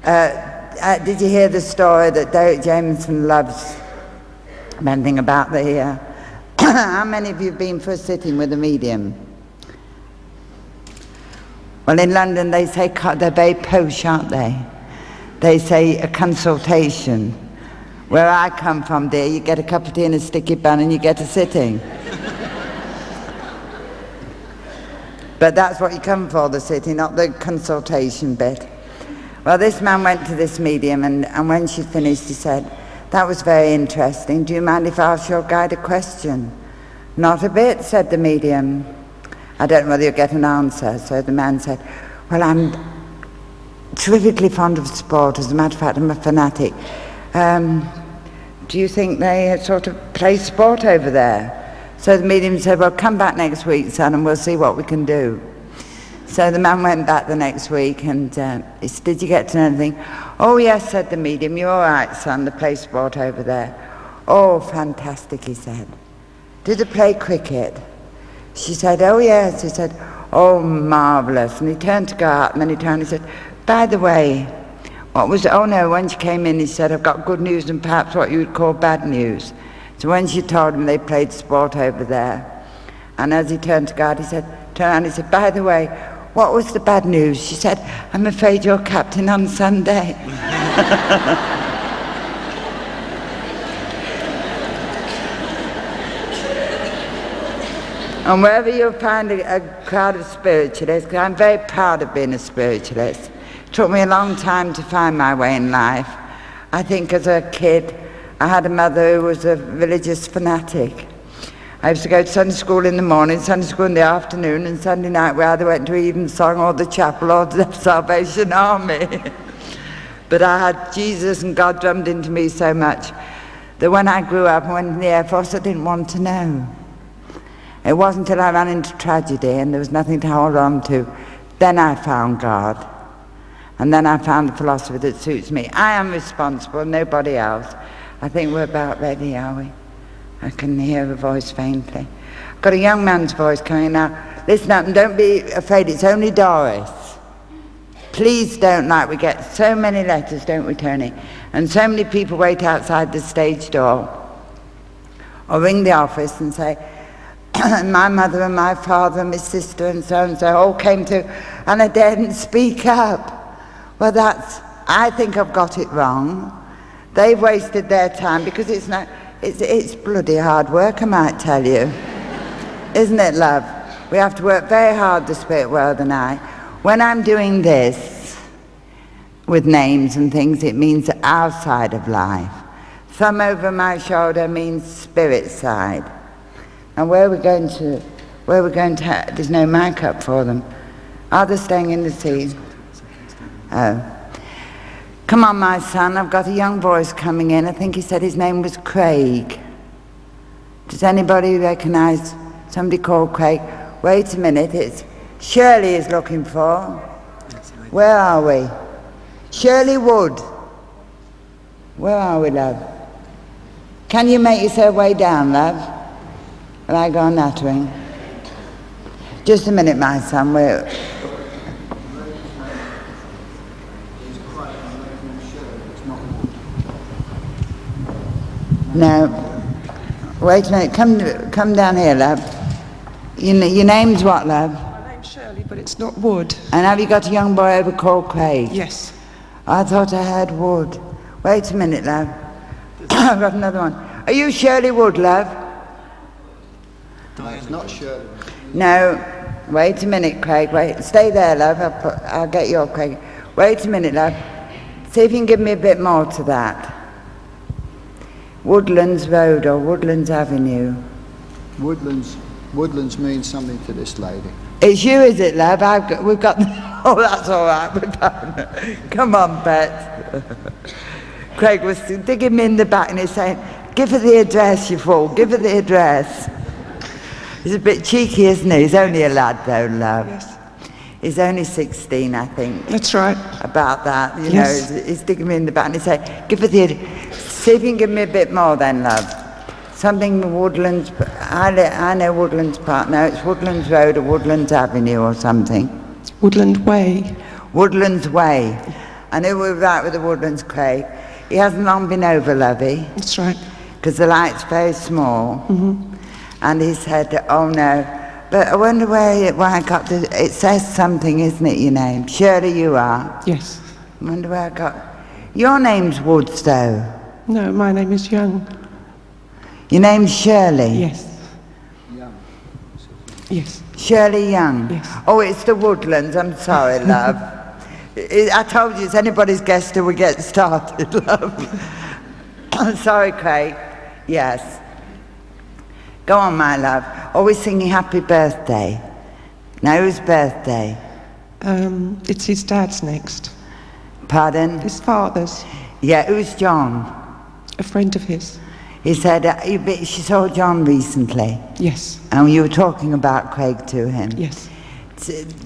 Did you hear the story that Derek Jameson loves? Anything about the... how many of you have been for a sitting with a medium? Well, in London they say they're very posh, aren't they? They say a consultation. Where I come from, dear, you get a cup of tea and a sticky bun and you get a sitting. But that's what you come for, the sitting, not the consultation bit. Well, this man went to this medium, and when she finished, he said, "That was very interesting. Do you mind if I ask your guide a question?" "Not a bit," said the medium. "I don't know whether you'll get an answer." So the man said, "Well, I'm terrifically fond of sport. As a matter of fact, I'm a fanatic. Do you think they sort of play sport over there?" So the medium said, "Well, come back next week, son, and we'll see what we can do." So the man went back the next week, and he said, "Did you get to know anything?" "Oh, yes," said the medium. "You're all right, son, they play sport over there." "Oh, fantastic," he said. "Did they play cricket?" She said, "Oh, yes." He said, "Oh, marvellous." And he turned to go out, and then he turned and he said, "By the way, what was it?" "Oh, no," when she came in, he said, "I've got good news and perhaps what you would call bad news." So when she told him they played sport over there, and as he turned to go out, he said, turned around, he said, "By the way, what was the bad news?" She said, "I'm afraid you're captain on Sunday." And wherever you'll find a crowd of spiritualists, because I'm very proud of being a spiritualist. It took me a long time to find my way in life. I think as a kid, I had a mother who was a religious fanatic. I used to go to Sunday school in the morning, Sunday school in the afternoon, and Sunday night we either went to Evensong or the chapel or the Salvation Army. But I had Jesus and God drummed into me so much that when I grew up and went in the Air Force, I didn't want to know. It wasn't until I ran into tragedy and there was nothing to hold on to, then I found God. And then I found the philosophy that suits me. I am responsible, nobody else. I think we're about ready, are we? I can hear a voice faintly. I've got a young man's voice coming now. Listen up and don't be afraid, it's only Doris. Please don't, like we get so many letters, don't we, Tony? And so many people wait outside the stage door or ring the office and say, "My mother and my father and my sister and so all came to," and I daren't speak up. Well, I think I've got it wrong. They've wasted their time because it's bloody hard work, I might tell you. Isn't it, love? We have to work very hard, the spirit world and I. When I'm doing this with names and things, it means our side of life. Thumb over my shoulder means spirit side. And where are we going to, there's no mic up for them. Are they staying in the sea? Oh. Come on, my son, I've got a young voice coming in. I think he said his name was Craig. Does anybody recognise somebody called Craig? Wait a minute, it's Shirley is looking for. Where are we? Shirley Wood. Where are we, love? Can you make yourself way down, love? Will I go on nattering? Just a minute, my son. No. Wait a minute. Come down here, love. Your name's what, love? My name's Shirley, but it's not Wood. And have you got a young boy over called Craig? Yes. I thought I heard Wood. Wait a minute, love. I've got another one. Are you Shirley Wood, love? No, it's not Shirley. No. Wait a minute, Craig. Wait. Stay there, love. I'll get your Craig. Wait a minute, love. See if you can give me a bit more to that. Woodlands Road or Woodlands Avenue. Woodlands means something to this lady. It's you, is it, love? We've got... Oh, that's all right. Come on, Bet. Craig was digging me in the back and he's saying, "Give her the address, you fool. Give her the address." He's a bit cheeky, isn't he? He's only a lad, though, love. Yes. He's only 16, I think. That's right. About that, you Yes. know. He's digging me in the back and he's saying, "Give her the address." See if you can give me a bit more then, love. Something Woodlands, I know Woodlands Park. No, it's Woodlands Road or Woodlands Avenue or something. It's Woodland Way. Woodlands Way. I knew we were right with the Woodlands, Craig. He hasn't long been over, lovey. That's right. Because the light's very small. And he said, oh no. But I wonder why I got the, it says something, isn't it, your name? Shirley you are. Yes. I wonder where I got, your name's Woods though. No, my name is Young. Your name's Shirley? Yes. Yes. Shirley Young? Yes. Oh, it's the Woodlands, I'm sorry, love. I told you it's anybody's guess till we get started, love. I'm sorry, Craig. Yes. Go on, my love. Always singing happy birthday. Now, whose birthday? It's his dad's next. Pardon? His father's. Yeah, who's John? A friend of his. He said she saw John recently. Yes. And you were talking about Craig to him. Yes.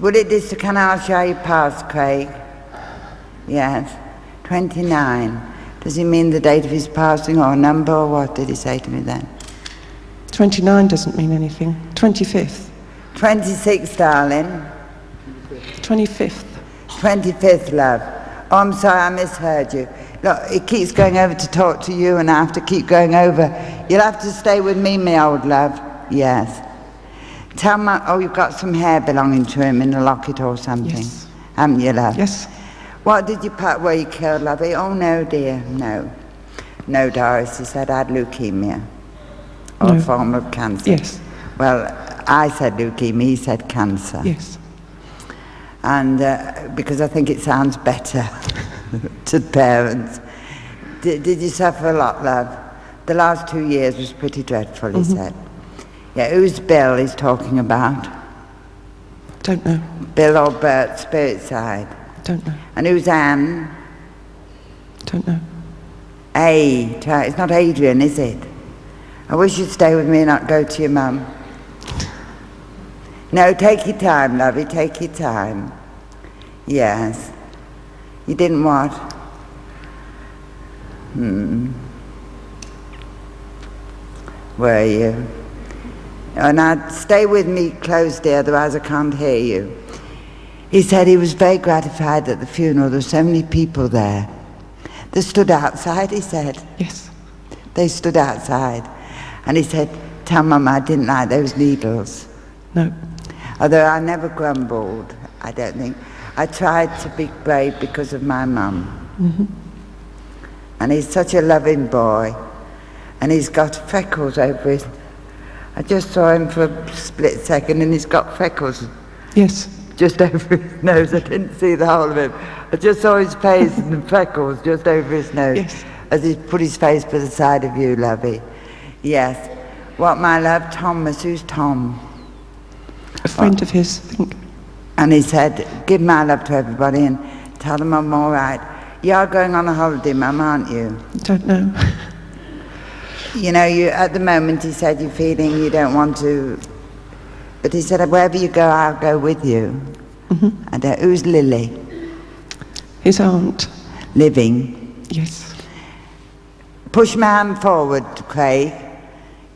Would it just, can I ask you how you passed, Craig? Yes. 29. Does he mean the date of his passing or a number or what did he say to me then? 29 doesn't mean anything. 25th. 26, darling. 25th. 25th, love. Oh, I'm sorry, I misheard you. Look, it keeps going over to talk to you and I have to keep going over. You'll have to stay with me, my old love. Yes. Tell me, oh, you've got some hair belonging to him in a locket or something. Yes. Haven't you, love? Yes. What did you put where you killed, lovey? Oh, no, dear, no. No, Doris, he said I had leukemia. Or a form of cancer. Yes. Well, I said leukemia, he said cancer. Yes. And because I think it sounds better to parents. Did you suffer a lot, love? The last 2 years was pretty dreadful, he said. Yeah, who's Bill he's talking about? Don't know. Bill or Bert, spirit side. Don't know. And who's Anne? Don't know. It's not Adrian, is it? I wish you'd stay with me and not go to your mum. No, take your time, lovey, take your time. Yes. You didn't what? Were you? Oh, now, stay with me close, dear, otherwise I can't hear you. He said he was very gratified at the funeral. There were so many people there. They stood outside, he said. Yes. They stood outside. And he said, tell Mum I didn't like those needles. No. Although I never grumbled, I don't think. I tried to be brave because of my mum. And he's such a loving boy. And he's got freckles over his... I just saw him for a split second and he's got freckles. Yes. Just over his nose. I didn't see the whole of him. I just saw his face and the freckles just over his nose. Yes. As he put his face by the side of you, lovey. Yes. What, my love? Thomas. Who's Tom? A friend of his, I think. And he said, give my love to everybody and tell them I'm all right. You are going on a holiday, Mum, aren't you? Don't know. You know, at the moment, he said, you're feeling you don't want to... But he said, wherever you go, I'll go with you. And who's Lily? His aunt. Living? Yes. Push my hand forward, Craig.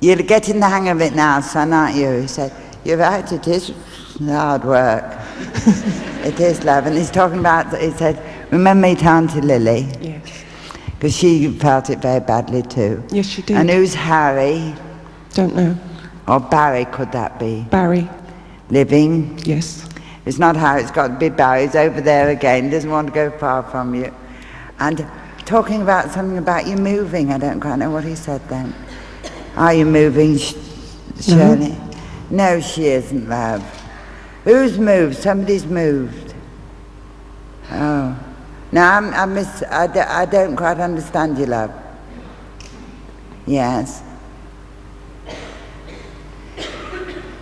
You're getting the hang of it now, son, aren't you? He said, you're right, it is hard work. It is, love. And he's talking about, he said, remember me to Auntie Lily? Yes. Because she felt it very badly too. Yes, she did. And who's Harry? Don't know. Or Barry, could that be? Barry. Living? Yes. It's not Harry, it's got to be Barry. He's over there again, doesn't want to go far from you. And talking about something about you moving, I don't quite know what he said then. Are you moving, Shirley? No, she isn't, love. Who's moved? Somebody's moved. Oh. Now, I don't quite understand you, love. Yes.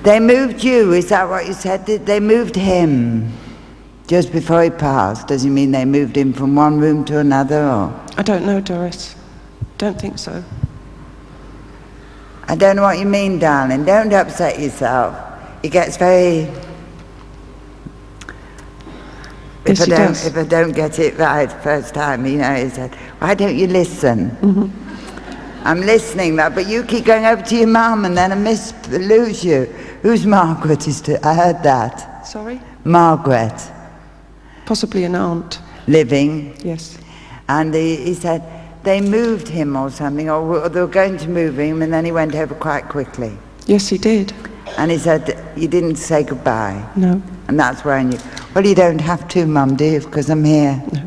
They moved you, is that what you said? They moved him just before he passed. Does he mean they moved him from one room to another, or? I don't know, Doris. Don't think so. I don't know what you mean, darling. Don't upset yourself. He gets very... Yes, he does. If I don't get it right first time, you know, he said, why don't you listen? I'm listening, love, but you keep going over to your mum and then I lose you. Who's Margaret? I heard that. Sorry? Margaret. Possibly an aunt. living. Yes. And he said they moved him or something, or they were going to move him, and then he went over quite quickly. Yes, he did. And he said, you didn't say goodbye. No. And that's where I knew. Well, you don't have to, Mum, do you? Because I'm here. No.